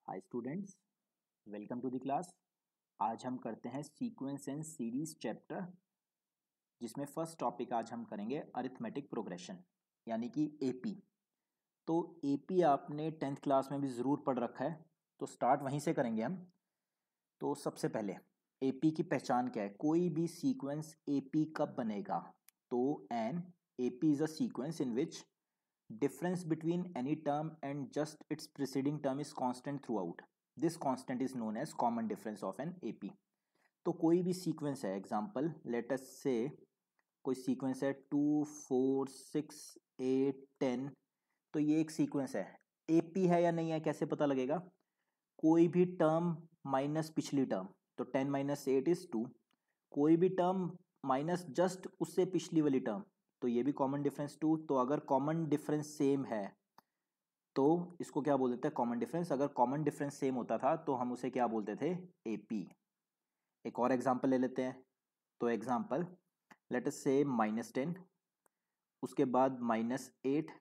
Hi students, welcome to the class. आज हम करते हैं सीक्वेंस एंड सीरीज चैप्टर, जिसमें फर्स्ट टॉपिक आज हम करेंगे अरिथमेटिक प्रोग्रेशन यानी कि एपी। तो एपी आपने 10th क्लास में भी ज़रूर पढ़ रखा है, तो स्टार्ट वहीं से करेंगे हम। तो सबसे पहले एपी की पहचान क्या है? कोई भी सीक्वेंस एपी कब बनेगा? तो an AP is a sequence in which difference between any term and just its preceding term is constant throughout. This constant is known as common difference of an AP. तो कोई भी sequence है, example let us से कोई sequence है 2 4 6 8 10, तो ये एक सीक्वेंस है। एपी है या नहीं है कैसे पता लगेगा? कोई भी टर्म माइनस पिछली टर्म, तो 10 माइनस 8 इज 2। कोई भी टर्म माइनस जस्ट उससे पिछली वाली टर्म, तो ये भी कॉमन डिफरेंस 2। तो अगर कॉमन डिफरेंस सेम है तो इसको क्या बोल देते हैं? Common difference. अगर कॉमन डिफरेंस सेम होता था तो हम उसे क्या बोलते थे? एपी। एक और एग्जांपल ले लेते हैं। तो एग्जांपल लेट अस से -10, उसके बाद -8,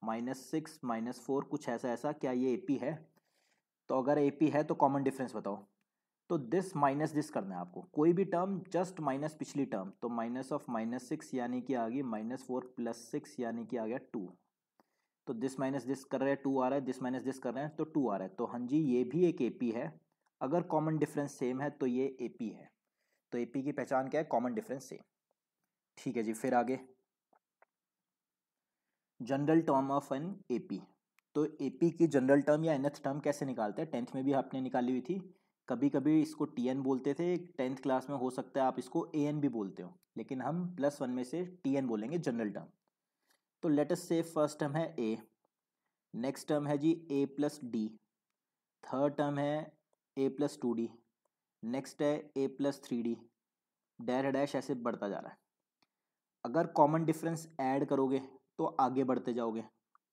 -6, -4, कुछ ऐसा ऐसा। क्या ये एपी है? तो अगर एपी है तो कॉमन डिफरेंस बताओ। तो दिस माइनस दिस करना है आपको। कोई भी टर्म जस्ट माइनस पिछली टर्म, तो माइनस ऑफ -6 यानी कि आ गई -4 + 6 यानी कि आ गया 2। तो दिस माइनस दिस कर रहे हैं 2 आ रहा है, दिस माइनस दिस कर रहे हैं तो 2 आ रहा है। तो हाँ जी, ये भी एक एपी है। अगर कॉमन डिफरेंस सेम है तो ये एपी है। तो एपी की पहचान क्या है? Common difference same. ठीक है जी, फिर आगे general term of an AP. तो एपी की जनरल टर्म या nth टर्म कैसे निकालते हैं? 10th में भी आपने निकाली हुई थी। कभी कभी इसको टीएन बोलते थे, 10th क्लास में हो सकता है आप इसको एएन भी बोलते हो, लेकिन हम +1 में से टीएन बोलेंगे जनरल टर्म। तो लेट अस से फर्स्ट टर्म है ए, नेक्स्ट टर्म है जी a plus D, third term है ए प्लस 2d, नेक्स्ट है a plus 3d, dash dash ऐसे बढ़ता जा रहा है। अगर कॉमन डिफरेंस ऐड करोगे तो आगे बढ़ते जाओगे,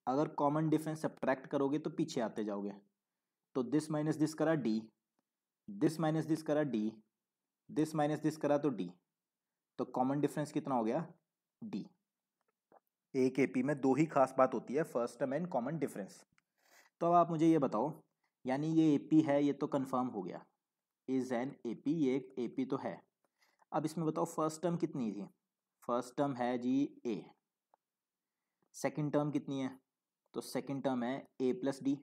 अगर कॉमन डिफरेंस सब्ट्रैक्ट करोगे तो पीछे आते जाओगे। तो दिस माइनस दिस करा डी, दिस माइनस दिस करा डी, दिस माइनस दिस करा तो डी। तो कॉमन डिफरेंस कितना हो गया? डी। एक एपी में दो ही खास बात होती है, first term and common difference. तो अब आप मुझे ये बताओ, यानी ये एपी है, ये तो कंफर्म हो गया, इज एन एपी, ये एक एपी तो है। अब इसमें बताओ फर्स्ट टर्म कितनी थी? फर्स्ट टर्म है जी ए। सेकंड टर्म कितनी है? तो सेकंड टर्म है a plus D.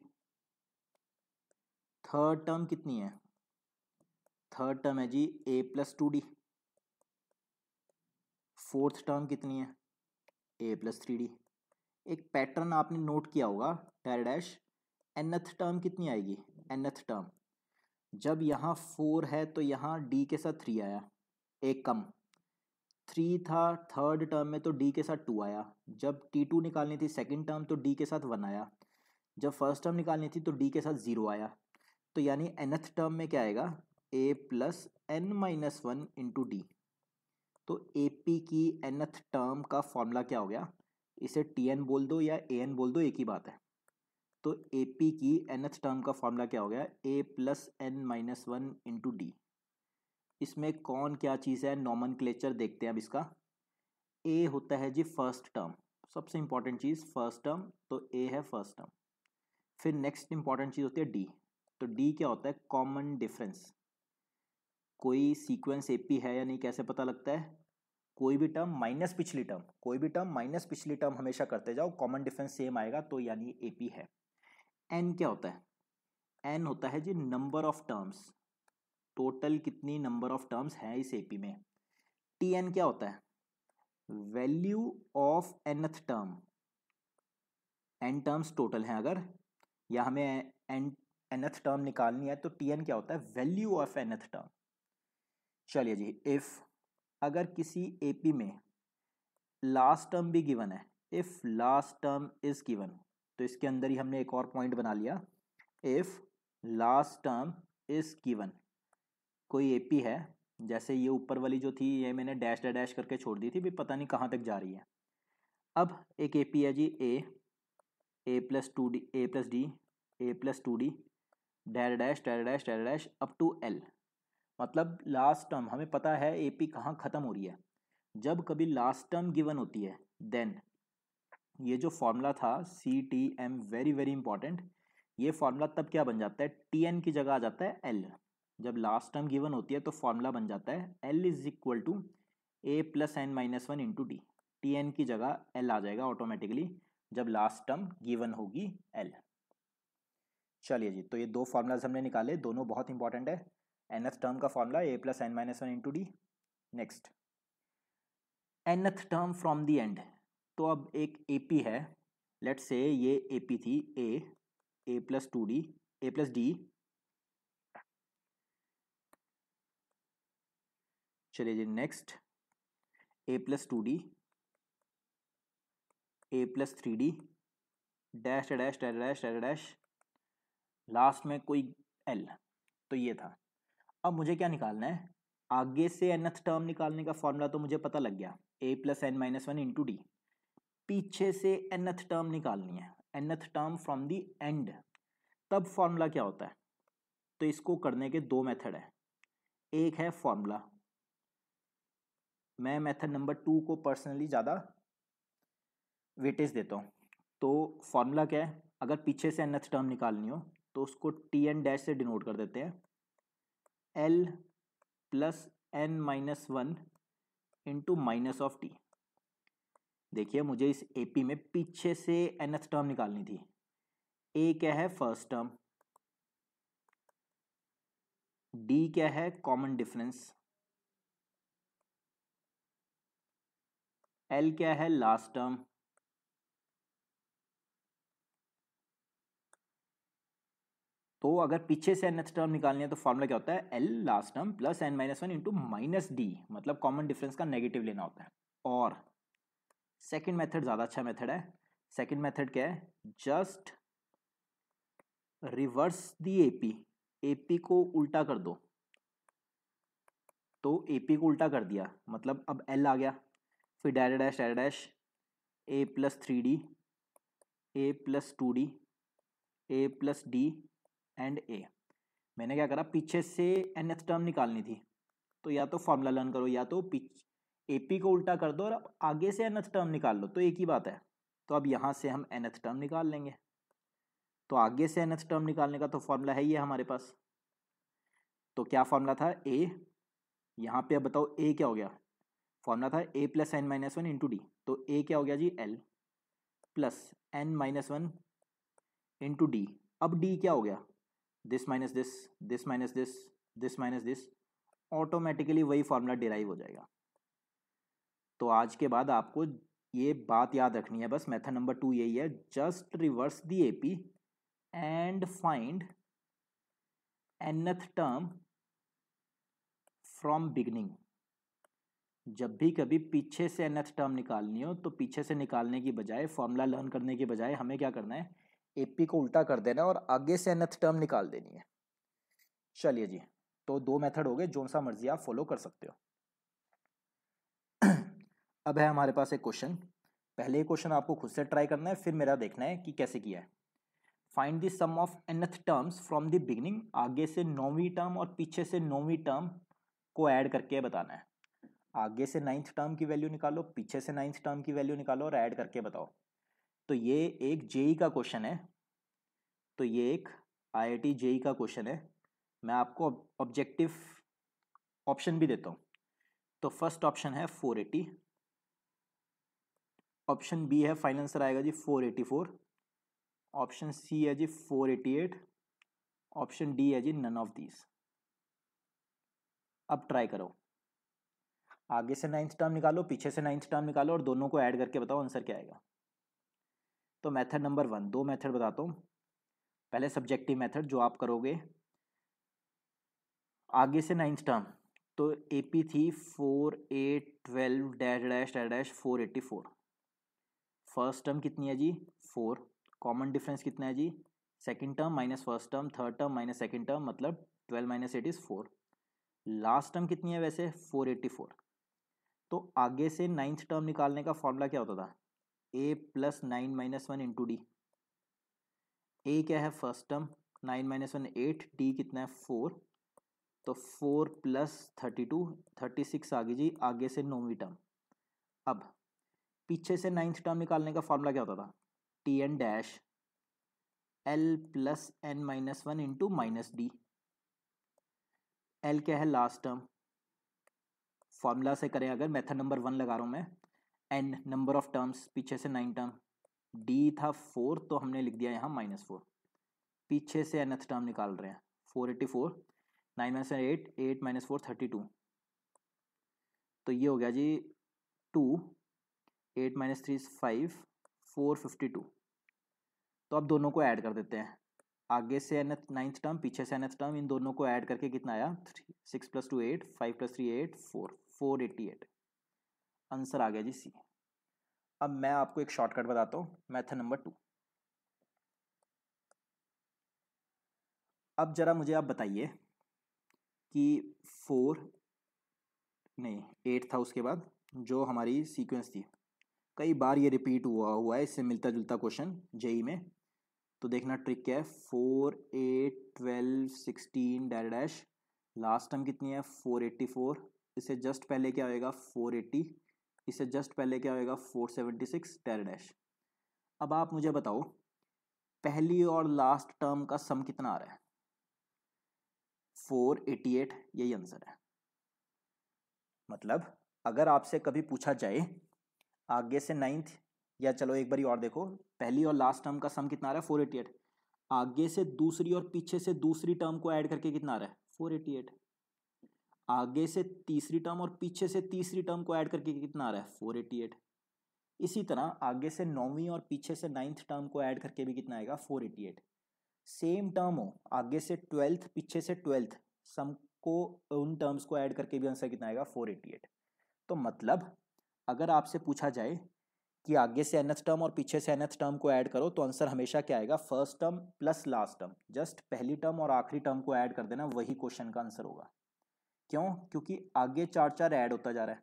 Third term कितनी है? थर्ड टर्म है जी a plus 2d। Fourth term कितनी है? A plus 3d। एक पैटर्न आपने नोट किया होगा, डैश डैश। nth टर्म कितनी आएगी? nth टर्म जब यहाँ 4 है तो यहाँ d के साथ 3 आया, एक कम। 3 था थर्ड टर्म में तो d के साथ 2 आया। जब t2 निकालनी थी सेकंड टर्म तो d के साथ 1 आया। जब फर्स्ट टर्म निकालनी थी तो d के साथ 0 आया। तो यानी nth टर्म में क्या आएगा? a plus n minus 1 into d. तो AP की nth टर्म का फॉर्मूला क्या हो गया? इसे TN बोल दो या AN बोल दो, एक ही बात है। तो AP की nth टर्म का फॉर्मूला क्या हो गया? a plus n minus 1 into D. इसमें कौन क्या चीज़ है, नॉमनक्लेचर देखते हैं अब इसका। ए होता है जी फर्स्ट टर्म, सबसे इंपॉर्टेंट चीज़ फर्स्ट टर्म, तो ए है फर्स्ट टर्म। फिर नेक्स्ट इंपॉर्टेंट चीज़ होती है डी। तो डी क्या होता है? Common difference. कोई सीक्वेंस एपी है या नहीं कैसे पता लगता है? कोई भी टर्म माइनस पिछली टर्म, कोई भी टर्म माइनस पिछली टर्म हमेशा करते जाओ, कॉमन डिफरेंस सेम आएगा, तो यानी एपी है। एन क्या होता है? एन होता है जी नंबर ऑफ टर्म्स, टोटल कितनी नंबर ऑफ टर्म्स हैं इस एपी में। टी एन क्या होता है? Value of nth term. N terms total हैं अगर, या हमें एन nth टर्म निकालनी है तो टी एन क्या होता है? Value of nth term. चलिए जी, इफ अगर किसी एपी में लास्ट टर्म भी गिवन है, if last term is given, तो इसके अंदर ही हमने एक और पॉइंट बना लिया। If last term is given, कोई एपी है, जैसे ये ऊपर वाली जो थी ये मैंने डैश डैश करके छोड़ दी थी, भी पता नहीं कहाँ तक जा रही है। अब एक एपी है जी a plus 2d, a plus d, a plus 2d, dash dash dash dash dash dash up to l. मतलब लास्ट टर्म हमें पता है एपी कहाँ ख़त्म हो रही है। जब कभी लास्ट टर्म गिवन होती है देन ये जो फॉर्मूला था CTM, वेरी वेरी इंपॉर्टेंट, ये फॉर्मूला तब क्या बन जाता है, टी एन की जगह आ जाता है एल। जब लास्ट टर्म गिवन होती है तो फॉर्मूला बन जाता है l is equal to a plus n minus one into d. T n की जगह एल आ जाएगा ऑटोमेटिकली जब लास्ट टर्म गिवन होगी एल। चलिए जी, तो ये दो फॉर्मूलाज हमने निकाले, दोनों बहुत इंपॉर्टेंट है। nth टर्म का formula a plus n minus one into d. Next nth term from the end. तो अब एक एपी है, लेट से ये एपी थी a plus two d, a plus d. चलिए जी, next a plus two d, a plus three d, dash dash dash dash dash dash, last में कोई एल। तो ये था। अब मुझे क्या निकालना है, आगे से nth टर्म निकालने का फॉर्मूला तो मुझे पता लग गया, a plus n minus one into d. पीछे से nth टर्म निकालनी है, nth term from the end. तब फॉर्मूला क्या होता है, तो इसको करने के दो मेथड है। एक है फॉर्मूला, मैं मेथड नंबर 2 को पर्सनली ज़्यादा वेटेज देता हूँ। तो फॉर्मूला क्या है, अगर पीछे से nth टर्म निकालनी हो तो उसको टी एन डैश से डिनोट कर देते हैं, l plus n minus one into minus of t. देखिए, मुझे इस एपी में पीछे से nth टर्म निकालनी थी। ए क्या है, फर्स्ट टर्म। डी क्या है, कॉमन डिफरेंस। एल क्या है, लास्ट टर्म। तो अगर पीछे से nth टर्म निकालनी है तो फॉर्मूला क्या होता है, l last term plus n minus one into minus d, मतलब कॉमन डिफरेंस का नेगेटिव लेना होता है। और सेकंड मेथड ज़्यादा अच्छा मेथड है। सेकंड मेथड क्या है, जस्ट रिवर्स दी एपी। एपी को उल्टा कर दो। तो एपी को उल्टा कर दिया मतलब अब एल आ गया, फिर dash dash dash a plus three d, a plus two d, a plus d and a. मैंने क्या करा, पीछे से nth टर्म निकालनी थी तो या तो फॉर्मूला लर्न करो या तो एपी को उल्टा कर दो और अब आगे से nth टर्म निकाल लो, तो एक ही बात है। तो अब यहाँ से हम nth टर्म निकाल लेंगे। तो आगे से nth टर्म निकालने का तो फॉर्मूला है ही है हमारे पास। तो क्या फॉर्मूला था, ए, यहाँ पे अब बताओ ए क्या हो गया, फॉर्मूला था a plus n minus one into d. तो ए क्या हो गया जी, l plus n minus one into d. अब डी क्या हो गया, this minus this, this minus this, this minus this, automatically वही फॉर्मूला डिराइव हो जाएगा। तो आज के बाद आपको ये बात याद रखनी है बस, मेथड नंबर 2 यही है, just reverse the AP and find nth term from beginning. जब भी कभी पीछे से nth टर्म निकालनी हो तो पीछे से निकालने की बजाय, फॉर्मूला लर्न करने की बजाय हमें क्या करना है, एपी को उल्टा कर देना और आगे से nth टर्म निकाल देनी है। चलिए जी, तो दो मेथड हो गए, जो सा मर्जी आप फॉलो कर सकते हो। अब है हमारे पास एक क्वेश्चन। पहले क्वेश्चन आपको खुद से ट्राई करना है, फिर मेरा देखना है कि कैसे किया है। Find the sum of nth terms from the beginning. आगे से नौवीं टर्म और पीछे से नौवीं टर्म को ऐड करके बताना है। आगे से 9th टर्म की वैल्यू निकालो, पीछे से 9th टर्म की वैल्यू निकालो और ऐड करके बताओ। तो ये एक जेई का क्वेश्चन है। तो ये एक आईआईटी जेई का क्वेश्चन है। मैं आपको ऑब्जेक्टिव ऑप्शन भी देता हूँ। तो फर्स्ट ऑप्शन है 480, ऑप्शन बी है फाइनल आंसर आएगा जी 484, ऑप्शन सी है जी 488, ऑप्शन डी है जी नन ऑफ दीज। अब ट्राई करो, आगे से 9th टर्म निकालो, पीछे से 9th टर्म निकालो और दोनों को ऐड करके बताओ आंसर क्या आएगा। तो मेथड नंबर 1, दो मेथड बताता हूँ। पहले सब्जेक्टिव मेथड जो आप करोगे, आगे से 9th टर्म, तो एपी थी 4 8 12 dash dash dash dash 484। First term कितनी है जी, 4। कॉमन डिफरेंस कितना है जी, second term minus first term, third term minus second term, मतलब 12 माइनस 8 इज 4। लास्ट टर्म कितनी है वैसे, 484। तो आगे से 9th टर्म निकालने का फॉर्मूला क्या होता था, a plus 9 minus one into d. A क्या है, first term, 9 minus one 8, d कितना है 4। तो 4 प्लस 32 36 आ गई जी आगे से नौवीं टर्म। अब पीछे से 9th टर्म निकालने का फॉर्मूला क्या होता था, t n dash l plus n minus one into minus d. L क्या है, लास्ट टर्म, फॉर्मूला से करें अगर, मेथड नंबर 1 लगा रहा हूँ मैं, एन नंबर ऑफ टर्म्स, पीछे से 9 टर्म, डी था 4 तो हमने लिख दिया यहाँ -4, पीछे से nth टर्म निकाल रहे हैं, 484, 9 माइनस 8, 8 माइनस 4 32, तो ये हो गया जी 2, 8 माइनस 3 5, 452। तो अब दोनों को ऐड कर देते हैं, आगे से nth 9th टर्म, पीछे से nth टर्म, इन दोनों को ऐड करके कितना आया, 6 + 2 8, 5 + 3 8, 488। आंसर आ गया जी सी। अब मैं आपको एक शॉर्टकट बताता हूँ, मेथड नंबर 2। अब जरा मुझे आप बताइए कि 8 था, उसके बाद जो हमारी सीक्वेंस थी, कई बार ये रिपीट हुआ है, इससे मिलता जुलता क्वेश्चन जेई में, तो देखना ट्रिक क्या है। 4 8 12 16 डैश डैश, लास्ट टर्म कितनी है 484, इससे जस्ट पहले क्या होएगा 480, इससे जस्ट पहले क्या होएगा 476 डैश डैश। अब आप मुझे बताओ पहली और लास्ट टर्म का सम कितना आ रहा है, 488, यही आंसर है। मतलब अगर आपसे कभी पूछा जाए आगे से 9th, या चलो एक बारी और देखो, पहली और लास्ट टर्म का सम कितना आ रहा है 488, आगे से दूसरी और पीछे से दूसरी टर्म को ऐड करके कितना आ रहा है 488, आगे से तीसरी टर्म और पीछे से तीसरी टर्म को ऐड करके कितना आ रहा है 488। इसी तरह आगे से 9वीं और पीछे से 9th टर्म को ऐड करके भी कितना आएगा 488। सेम टर्म हो, आगे से 12th पीछे से 12th, सम को उन टर्म्स को ऐड करके भी आंसर कितना आएगा 488। तो मतलब अगर आपसे पूछा जाए कि आगे से nth टर्म और पीछे से nth टर्म को ऐड करो, तो आंसर हमेशा क्या आएगा, first term plus last term, just पहली टर्म और आखिरी टर्म को ऐड कर देना, वही क्वेश्चन का आंसर होगा। क्यों, क्योंकि आगे 4 4 ऐड होता जा रहा है,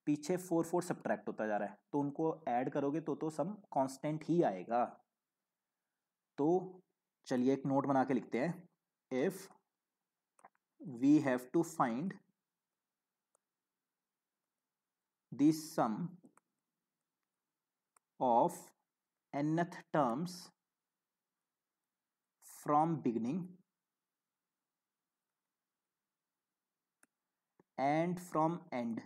पीछे 4 4 सब्ट्रैक्ट होता जा रहा है, तो उनको ऐड करोगे तो सम कांस्टेंट ही आएगा। तो चलिए एक नोट बना के लिखते हैं, if we have to find the sum of nth terms from beginning and from end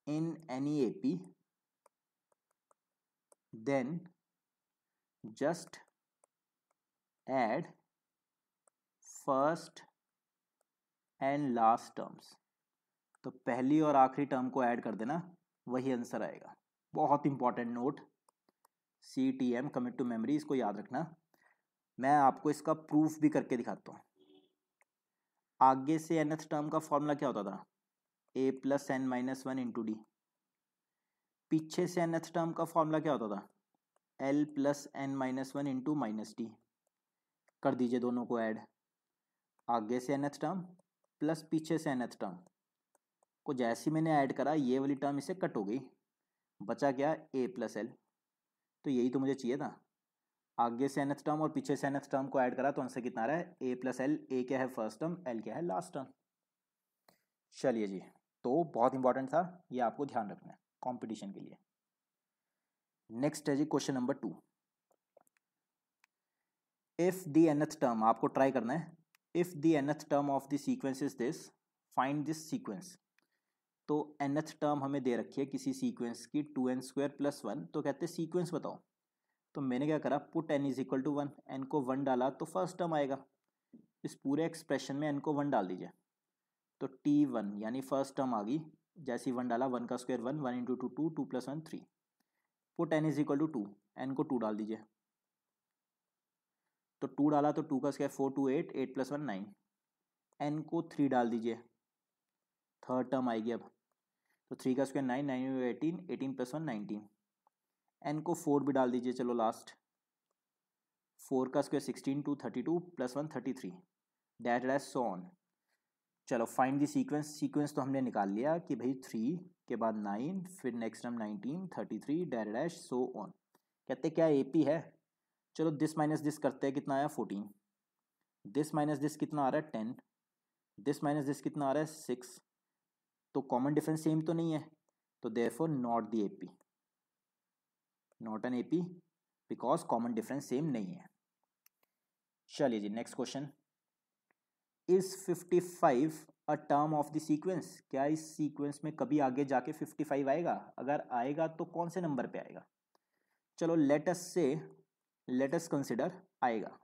in any AP, then just add first and last terms। तो पहली और आखिरी टर्म को ऐड कर देना, वही आंसर आएगा। बहुत important note, CTM commit to memory, इसको याद रखना। मैं आपको इसका प्रूफ भी करके दिखाता हूँ। आगे से nth टर्म का फॉर्मूला क्या होता था, a + n - 1 × d। पीछे से nth टर्म का फॉर्मूला क्या होता था, l + n - 1 × -d। कर दीजिए दोनों को ऐड, आगे से nth टर्म प्लस पीछे से nth टर्म को जैसे मैंने ऐड करा, ये वाली टर्म इससे कट हो गई, बचा क्या a + l। तो यही तो मुझे चाहिए था, आगे से nth टर्म और पीछे से nth टर्म को ऐड करा, तो आंसर कितना आ रहा है a + l। a क्या है फर्स्ट टर्म, l क्या है लास्ट टर्म। चलिए जी, तो बहुत इंपॉर्टेंट था, ये आपको ध्यान रखना है कंपटीशन के लिए। नेक्स्ट है जी question number 2। If the nth term, आपको ट्राई करना है, if the nth term of the sequence is this, find this sequence. तो nth टर्म हमें दे रखी है किसी सीक्वेंस की 2n² + 1, तो कहते हैं सीक्वेंस बताओ। तो मैंने क्या करा, पुट n = 1, n को 1 डाला तो फर्स्ट टर्म आएगा, इस पूरे एक्सप्रेशन में n को 1 डाल दीजिए, तो t1 यानी फर्स्ट टर्म आ गई। जैसे ही 1 डाला, 1 का स्क्वायर 1, 1 × 2 2, 2 + 1 3। पुट n = 2, n को 2 डाल दीजिए, तो 2 डाला तो 2 का स्क्वायर 4 2 8, 8 + 1 9, n को 3 डाल दीजिए, थर्ड टर्म आएगी अब, तो 3 का स्क्वायर 9, 9 × 18, 18 + 1 19, n को 4 भी डाल दीजिए, चलो लास्ट, 4 का square 16 2 32 + 1 33 dash dash so on. चलो फाइंड दी सीक्वेंस। सीक्वेंस तो हमने निकाल लिया कि भाई 3 के बाद 9, फिर next term 19 33 dash dash so on. कहते क्या AP है, चलो दिस माइनस दिस करते हैं, कितना आया 14, दिस माइनस दिस कितना आ रहा है 10, दिस माइनस दिस कितना आ रहा है 6, तो कॉमन डिफरेंस सेम तो नहीं है, तो therefore not the AP, not an AP। Because common difference same नहीं है। चलिए जी next question, is 55 a term of the sequence? क्या इस सीक्वेंस में कभी आगे जाके 55 आएगा? अगर आएगा तो कौन से नंबर पे आएगा? चलो लेट अस कंसिडर आएगा।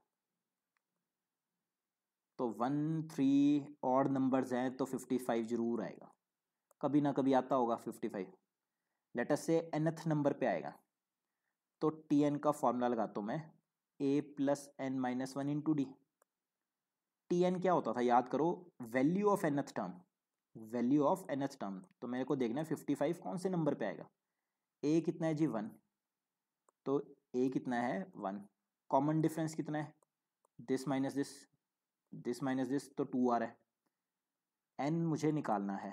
तो 1 3 ऑड नंबर्स हैं तो 55 जरूर आएगा, कभी ना कभी आता होगा 55। लेट अस से nth नंबर पे आएगा, तो tn का फॉर्मूला लगाता हूँ मैं, a plus n minus one into d. tn क्या होता था याद करो, value of nth term, value of nth term. तो मेरे को देखना है 55 कौन से नंबर पे आएगा। a कितना है जी 1, तो a कितना है 1। कॉमन डिफरेंस कितना है, this minus this minus this, तो 2 आ रहा है। n मुझे निकालना है,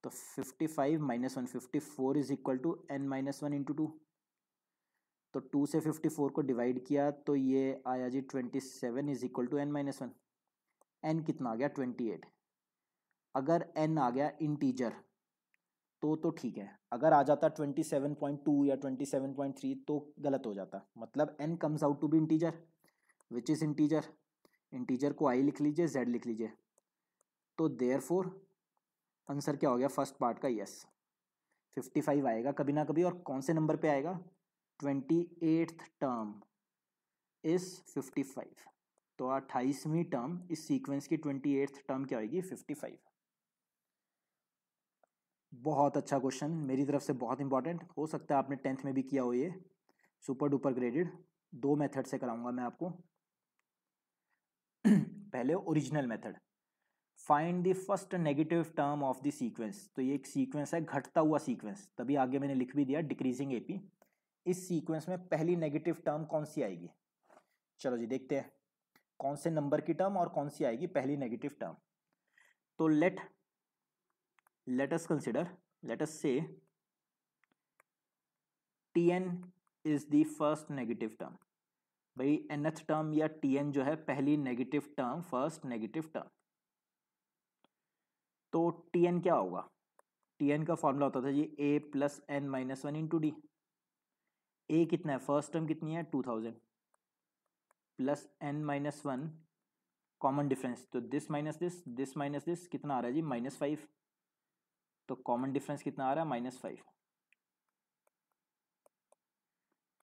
तो 55 minus 1 54 is equal to n minus one into 2। तो 2 से 54 को डिवाइड किया तो ये आया जी 27 is equal to n minus one. n कितना आ गया 28। अगर n आ गया इंटीजर तो ठीक है, अगर आ जाता 27.2 या 27.3 तो गलत हो जाता। मतलब n comes out to be integer, which is integer. Integer को i लिख लीजिए, z लिख लीजिए। तो देयरफॉर आंसर क्या हो गया फर्स्ट पार्ट का, यस 55 आएगा कभी ना कभी। और कौन से नंबर पे आएगा, 28th टर्म इज 55। तो 28वीं टर्म इस सीक्वेंस की 28th टर्म क्या होगी, 55। बहुत अच्छा क्वेश्चन, मेरी तरफ से बहुत इंपॉर्टेंट। हो सकता है आपने 10th में भी किया हो ये, सुपर डुपर ग्रेडेड। 2 मेथड से कराऊंगा मैं आपको। पहले original method, find the first negative term of the sequence. तो ये एक सीक्वेंस है, घटता हुआ सीक्वेंस, तभी आगे मैंने लिख भी दिया डिक्रीजिंग एपी। इस सीक्वेंस में पहली नेगेटिव टर्म कौन सी आएगी? चलो जी देखते हैं कौन से नंबर की टर्म और कौन सी आएगी पहली नेगेटिव टर्म। तो let us consider, let us say tn is the first negative term। भाई nth टर्म या tn जो है पहली negative term, first negative term. तो tn क्या होगा, tn का फॉर्मूला होता था जी a plus n minus one into d. a कितना है, फर्स्ट टर्म कितनी है 2000, plus n minus one, common difference, तो दिस माइनस दिस कितना आ रहा है जी -5। तो कॉमन डिफरेंस कितना आ रहा है -5।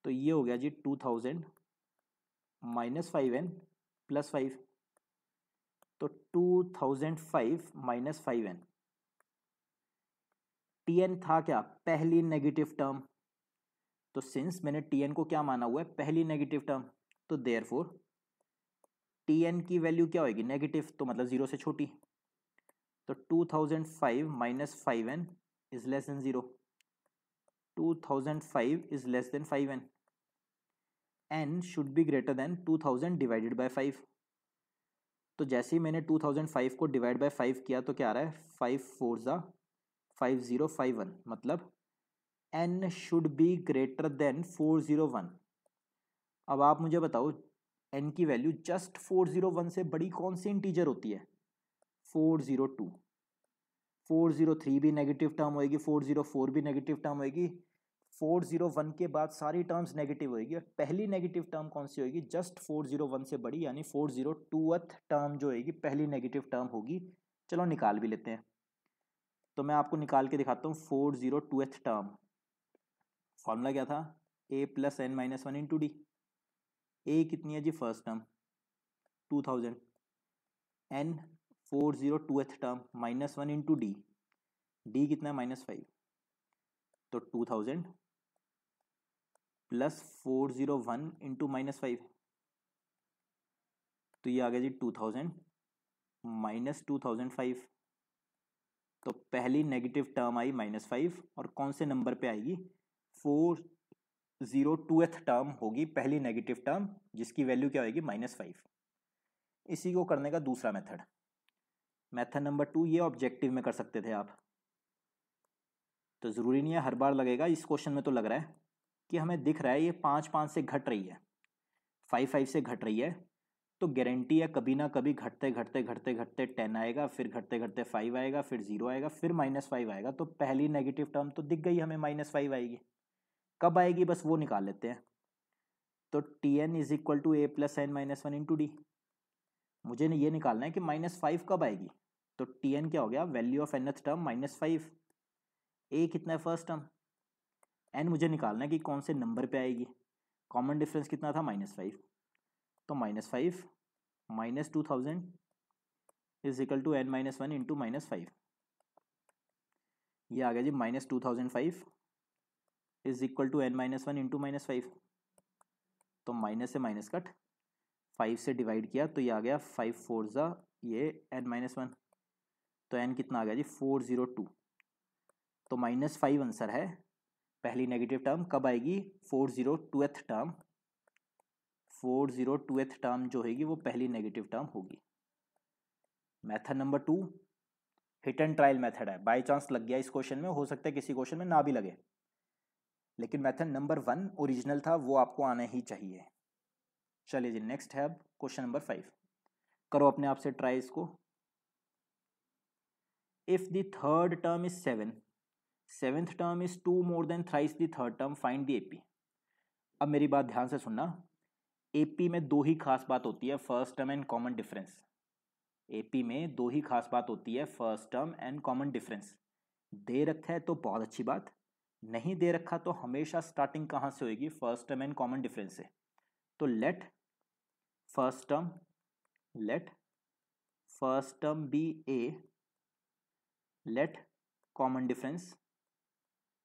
तो ये हो गया जी 2000 -5n प्लस 5। तो 2005 -5n। tn था क्या, पहली नेगेटिव टर्म। तो सिंस मैंने tn को क्या माना हुआ है, पहली नेगेटिव टर्म, तो देयरफॉर tn की वैल्यू क्या होगी, नेगेटिव, तो मतलब 0 से छोटी। तो 2005 minus 5n is less than 0। 2005 is less than 5n। n should be greater than 2000 divided by 5। तो जैसे ही मैंने 2005 को डिवाइड बाय 5 किया तो क्या आ रहा है, 5 4 ज़ा 5051, मतलब n should be greater than 401। अब आप मुझे बताओ n की वैल्यू जस्ट 401 से बड़ी कौन सी इंटीजर होती है, 402। 403 भी नेगेटिव टर्म होएगी, 404 भी नेगेटिव टर्म होएगी, 401 के बाद सारी टर्म्स नेगेटिव होएगी। और पहली नेगेटिव टर्म कौन सी होएगी, जस्ट 401 से बड़ी, यानी 402th टर्म जो होएगी पहली नेगेटिव टर्म होगी। चलो निकाल भी लेते हैं, तो मैं आपको निकाल के दिखाता हूँ 402th टर्म। फॉर्मूला क्या था, a plus n minus one into d. A कितनी है जी first term 2000, n 402th term minus one into d, d कितना है -5। तो 2000 प्लस 401 इंटू -5, तो ये आ गया जी 2000 माइनस 2005। तो पहली नेगेटिव टर्म आई -5, और कौन से नंबर पे आएगी, 402th टर्म होगी पहली नेगेटिव टर्म, जिसकी वैल्यू क्या होगी -5। इसी को करने का दूसरा मेथड, मेथड नंबर 2, ये ऑब्जेक्टिव में कर सकते थे आप। तो ज़रूरी नहीं है हर बार लगेगा, इस क्वेश्चन में तो लग रहा है कि हमें दिख रहा है ये 5 से घट रही है, 5 से घट रही है, तो गारंटी है कभी ना कभी घटते घटते घटते घटते 10 आएगा, फिर घटते घटते 5 आएगा, फिर 0 आएगा, फिर -5 आएगा। तो पहली नेगेटिव टर्म तो दिख गई हमें, -5 आएगी। कब आएगी बस वो निकाल लेते हैं। तो t n is equal to a plus n minus one into d. मुझे ये निकालना है कि -5 कब आएगी। तो टी एन क्या हो गया, वैल्यू ऑफ nth टर्म -5, ए कितना है फर्स्ट टर्म, एन मुझे निकालना है कि कौन से नंबर पे आएगी। कॉमन डिफरेंस कितना था -5, तो -5 minus 2000 is equal to n minus one into -5। ये आ गया जी -2005 is equal to n minus one into -5। तो माइनस से माइनस कट, 5 से डिवाइड किया तो ये आ गया 5 4 ज़ा ये n माइनस वन, तो n कितना आ गया जी 402। तो -5 आंसर है। पहली नेगेटिव टर्म कब आएगी, 402th टर्म, 402th टर्म जो होगी वो पहली नेगेटिव टर्म होगी। Method number 2 hit and trial method है, बाय चांस लग गया इस क्वेश्चन में, हो सकता है किसी क्वेश्चन में ना भी लगे, लेकिन मेथड नंबर 1 ओरिजिनल था, वो आपको आना ही चाहिए। चलिए जी नेक्स्ट है अब क्वेश्चन नंबर 5, करो अपने आप से ट्राई इसको। If the third term is 7, seventh term is 2 more than thrice the third term, find the AP. अब मेरी बात ध्यान से सुनना, एपी में दो ही खास बात होती है, first term and common difference. AP में दो ही खास बात होती है, first term and common difference. दे रखा है तो बहुत अच्छी बात, नहीं दे रखा तो हमेशा स्टार्टिंग कहाँ से होगी, first term and common difference से। तो लेट फर्स्ट टर्म बी ए, लेट कॉमन डिफरेंस,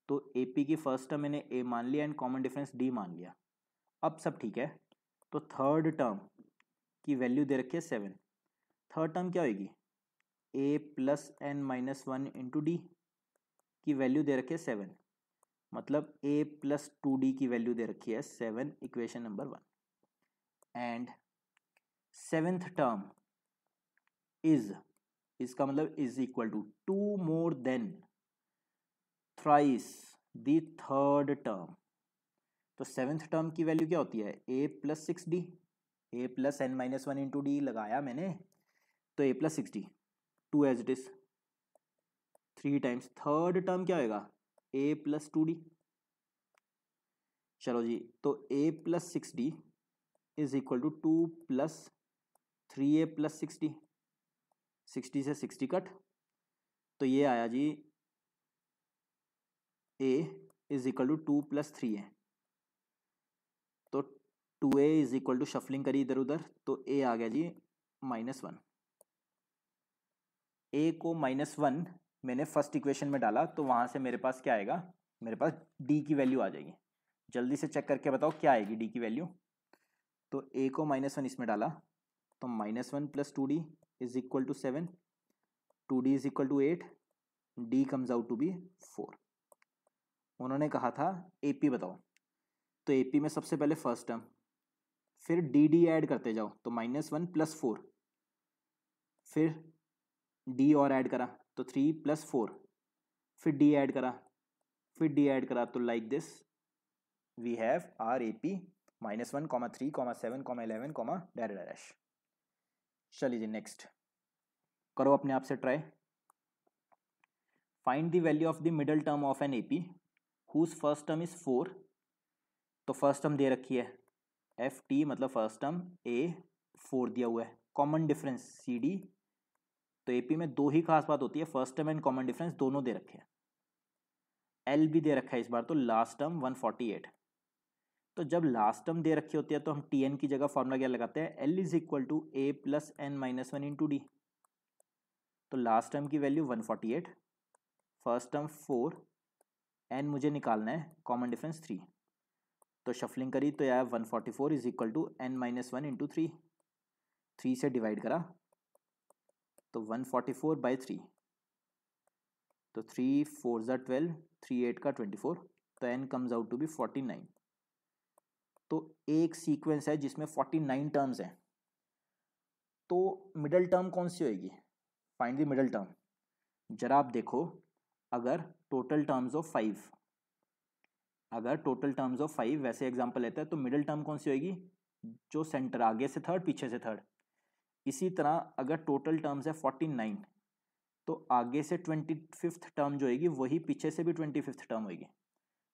तो एपी की फर्स्ट टर्म मैंने ए मान लिया एंड कॉमन डिफरेंस डी मान लिया। अब सब ठीक है। तो थर्ड टर्म की वैल्यू दे रखी है 7, थर्ड टर्म क्या होगी, a plus n minus one into d की वैल्यू दे रखी है 7, मतलब ए प्लस 2d की वैल्यू दे रखी है 7, equation number 1। And seventh term is, इसका मतलब is equal to 2 more than thrice the third term. तो सेवेंथ टर्म की वैल्यू क्या होती है, a plus 6d, a plus n minus one into d लगाया मैंने, तो a plus 6d, 2 as it is, 3 times third term क्या होगा, ए प्लस 2d। चलो जी, तो a plus 6d is equal to 2 plus 3a plus 6d, 60 से 60 cut, तो ये आया जी a is equal to 2 plus 3a। तो 2a is equal to shuffling करी इधर उधर, तो a आ गया जी -1। a को -1 मैंने फर्स्ट इक्वेशन में डाला, तो वहाँ से मेरे पास क्या आएगा, मेरे पास d की वैल्यू आ जाएगी। जल्दी से चेक करके बताओ क्या आएगी d की वैल्यू। तो a को -1 इसमें डाला, तो -1 plus 2d is equal to 7, 2d is equal to 8, d comes out to be 4। उन्होंने कहा था AP बताओ, तो AP में सबसे पहले फर्स्ट टर्म, फिर dd ऐड करते जाओ, तो -1 प्लस 4, फिर d और ऐड करा तो 3 प्लस 4, फिर d ऐड करा, फिर d ऐड करा, तो like this we have our AP -1, 3, 7, 11, dash dash. चलिए जी नेक्स्ट, करो अपने आप से try. Find the value of the middle term of an AP whose first term is 4। तो फर्स्ट टर्म दे रखी है FT, मतलब फर्स्ट टर्म A 4 दिया हुआ है, कॉमन डिफरेंस CD। तो AP में दो ही खास बात होती है, first term and common difference दोनों दे रखे हैं। L भी दे रखा है इस बार, तो लास्ट टर्म 148। तो जब लास्ट टर्म दे रखी होती है तो हम TN की जगह फॉर्मूला क्या लगाते हैं, L is equal to A plus n minus one into d. तो लास्ट टर्म की वैल्यू 148, फर्स्ट टर्म 4, एन मुझे निकालना है, कॉमन डिफरेंस 3। तो शफलिंग करी तो यार 144 is equal to n minus one into 3, 3 से डिवाइड करा तो 144/3, तो 3 4 ज़ा 12, 3 8 का 24, तो n comes out to be 49। तो एक सीक्वेंस है जिसमें 49 टर्म्स हैं, तो मिडल टर्म कौन सी होएगी, फाइंड द मिडल टर्म। जरा आप देखो, अगर टोटल टर्म्स ऑफ 5, अगर टोटल टर्म्स ऑफ 5 वैसे एग्जांपल लेते हैं, तो मिडल टर्म कौन सी होएगी, जो सेंटर, आगे से थर्ड पीछे से थर्ड। इसी तरह अगर टोटल टर्म्स है 49, तो आगे से 25th टर्म जो होगी वही पीछे से भी 25th टर्म होगी।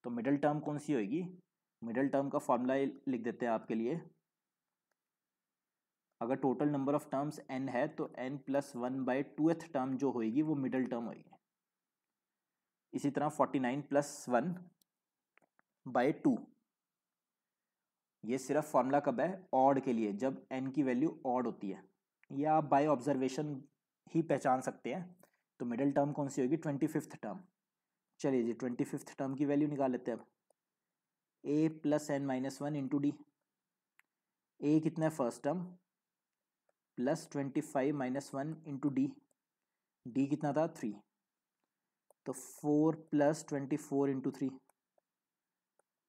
तो मिडल टर्म कौन सी होगी? मिडल टर्म का फॉर्मूला लिख देते हैं आपके लिए। अगर total number of terms n है तो n+1/2th टर्म जो होगी वो मिडल टर्म होगी। इसी तरह 49+1/2, ये सिर्फ फॉर्मूला कब है? ऑड के लिए, जब n की वैल्यू ऑड होती है, या आप बाय ऑब्जर्वेशन ही पहचान सकते हैं। तो मिडल टर्म कौन सी होगी? 25th term. चलिए जी 25th टर्म की वैल्यू निकाल लेते हैं अब। a+n-1 into d. ए कितना है? First term, plus 25-1 into d. D कितना था? 3। तो 4+24 इंटू 3,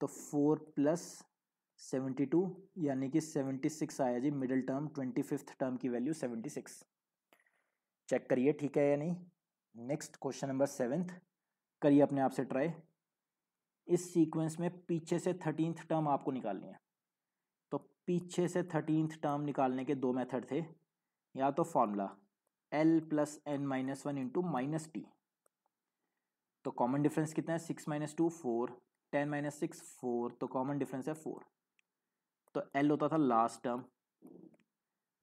तो 4+72 यानी कि 76 आया जी मिडिल टर्म। 25th टर्म की वैल्यू 76। चेक करिए ठीक है या नहीं। नेक्स्ट क्वेश्चन नंबर 7th, करिए अपने आप से ट्राई। इस सीक्वेंस में पीछे से 13th टर्म आपको निकालनी है। तो पीछे से 13th टर्म निकालने के दो मेथड थे, या तो फॉर्मूला l+n-1 इंटू -t। तो कॉमन डिफरेंस कितना है? 6 - 2 4, 10 - 6 4, तो कॉमन डिफरेंस है 4। तो l होता था लास्ट टर्म,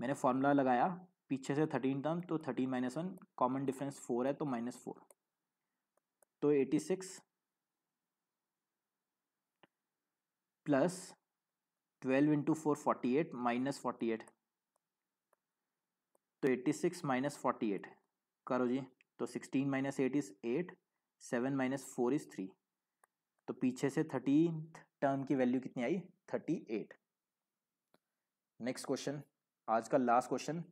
मैंने फॉर्मूला लगाया पीछे से 13 टर्म, तो 13 - 1, कॉमन डिफरेंस 4 है तो -4, तो 86 प्लस 12 इंटू 4 48 -48, तो 86 - 48 करो जी। तो 16 - 8 इज 8, 7 - 4 इज 3। तो पीछे से 13th टर्म की वैल्यू कितनी आई? 38। नेक्स्ट क्वेश्चन, आज का लास्ट क्वेश्चन।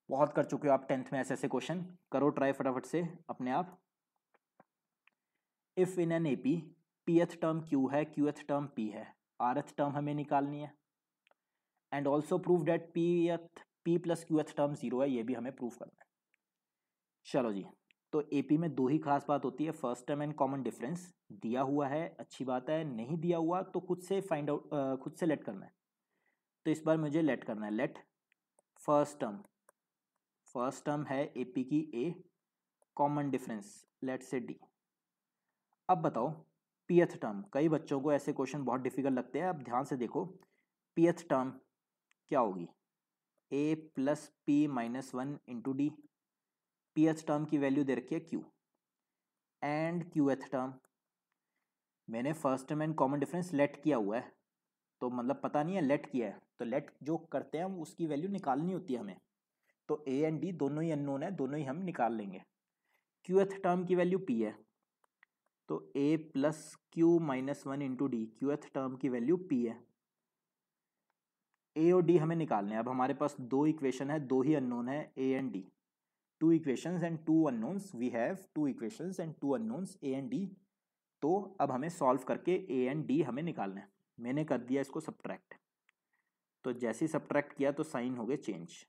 बहुत कर चुके हो आप 10th में ऐसे क्वेश्चन, करो ट्राई फटाफट से अपने आप। If in an AP pth term q है, qth टर्म p है, rth टर्म हमें निकालनी है। And also prove that p plus qth term 0 है, ये भी हमें प्रूव करना है। चलो जी, तो एपी में दो ही खास बात होती है, first term and common difference. दिया हुआ है अच्छी बात है, नहीं दिया हुआ तो खुद से फाइंड आउट, खुद से लेट करना है। तो इस बार मुझे लेट करना है। लेट फर्स्ट टर्म है एपी की ए, कॉमन डिफरेंस लेट से डी। अब बताओ pth टर्म, कई बच्चों को ऐसे क्वेश्चन बहुत डिफिकल्ट लगते हैं। अब ध्यान से देखो pth टर्म क्या होगी? a प्लस p-1 इंटू डी। pth टर्म की वैल्यू दे रखी है q। एंड qth टर्म, मैंने first term and common difference let किया हुआ है, तो मतलब पता नहीं है, लेट किया है, तो लेट जो करते हैं उसकी वैल्यू निकालनी होती है हमें। तो a एंड d दोनों ही अननोन है, दोनों ही हम निकाल लेंगे। qth टर्म की वैल्यू p है, तो a plus q-1 into D, qth term की वैल्यू p है। a और d हमें निकालने हैं। अब हमारे पास दो इक्वेशन है, दो ही अननोन है a and d। Two equations and two unknowns, we have two equations and two unknowns a and d। तो अब हमें सॉल्व करके a एंड d हमें निकालना है। मैंने कर दिया इसको सब्ट्रैक्ट, तो जैसे ही सब्ट्रैक्ट किया तो साइन हो गए चेंज।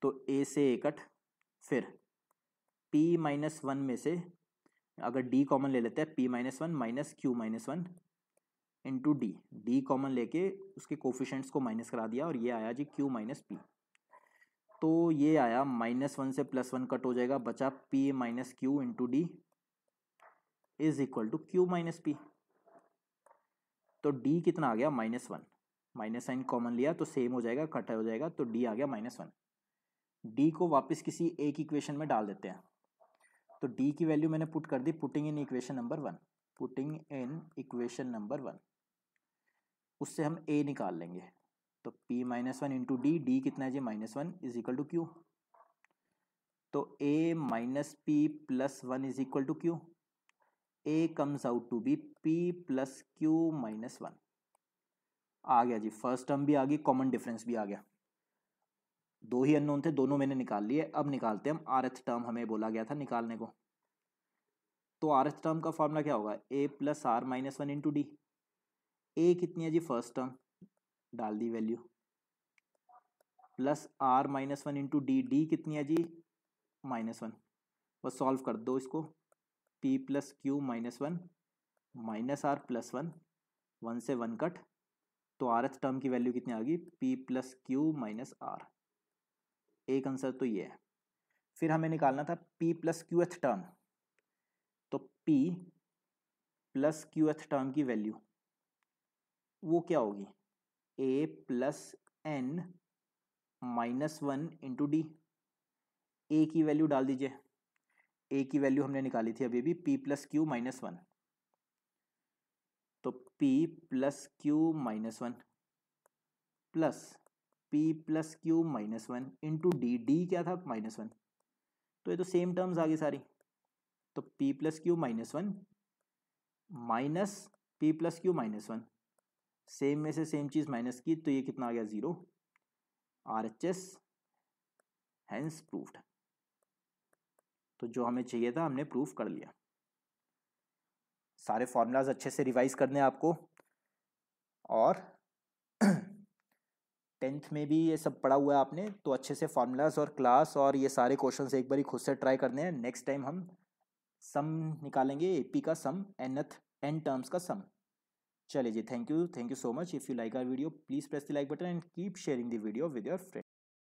तो a से a कट, फिर p-1 में से अगर d कॉमन ले लेते हैं, p-1 minus q-1 into d. D common लेके उसके कोफिशेंट्स को माइनस करा दिया और ये आया जी q माइनस पी। तो ये आया -1 से +1 कट हो जाएगा, बचा p minus q into d is equal to q minus p. तो d कितना आ गया? -1, माइनस साइन कॉमन लिया तो सेम हो जाएगा, कट हो जाएगा, तो d आ गया -1। d को वापस किसी एक इक्वेशन में डाल देते हैं। तो d की वैल्यू मैंने पुट कर दी, putting in equation number 1, putting in equation number 1। उससे हम a निकाल लेंगे। तो p-1 इंटू डी, डी कितना है जी? -1 इज इक्वल टू q। तो a minus p plus 1 is equal to q। a comes out to be p plus q minus 1। आ गया जी, फर्स्ट टर्म भी आ गई, कॉमन डिफरेंस भी आ गया। दो ही अननोन थे, दोनों मैंने निकाल लिए। अब निकालते हैं हम rth टर्म, हमें बोला गया था निकालने को। तो rth टर्म का फॉर्मूला क्या होगा? a plus r-1 into d. a कितनी है जी? फर्स्ट टर्म, डाल दी value, plus r-1 into d, d कितनी है जी? -1। बस सॉल्व कर दो इसको, p plus Q -1 minus r plus 1, 1 से 1 कट, तो rth टर्म की वैल्यू कितनी आ गई? p plus q minus r। एक आंसर तो ये है। फिर हमें निकालना था p प्लस क्यूएथ टर्म। तो p प्लस qth टर्म की वैल्यू वो क्या होगी, a plus n minus 1 into d. A की वैल्यू डाल दीजिए, ए की वैल्यू हमने निकाली थी अभी भी, p प्लस क्यू माइनस 1, तो p plus q minus 1 plus p plus q minus 1 into d, D क्या था, माइनस 1, तो ये तो सेम टर्म्स आ गई सारी, तो p plus q minus 1 minus p plus q minus 1, same में से सेम चीज़ माइनस की, तो ये कितना आ गया, 0, RHS हैंस प्रूव्ड। तो जो हमें चाहिए था हमने प्रूफ कर लिया। सारे फॉर्मूलाज अच्छे से रिवाइज करने हैं आपको, और 10th में भी ये सब पढ़ा हुआ है आपने, तो अच्छे से फॉर्मूलाज और क्लास और ये सारे क्वेश्चंस एक बार खुद से ट्राई करने हैं। नेक्स्ट टाइम हम सम निकालेंगे, एपी का सम, एन टर्म्स का सम। चलिए जी, thank you so much. If you like our video please press the like button and keep sharing the video with your friends.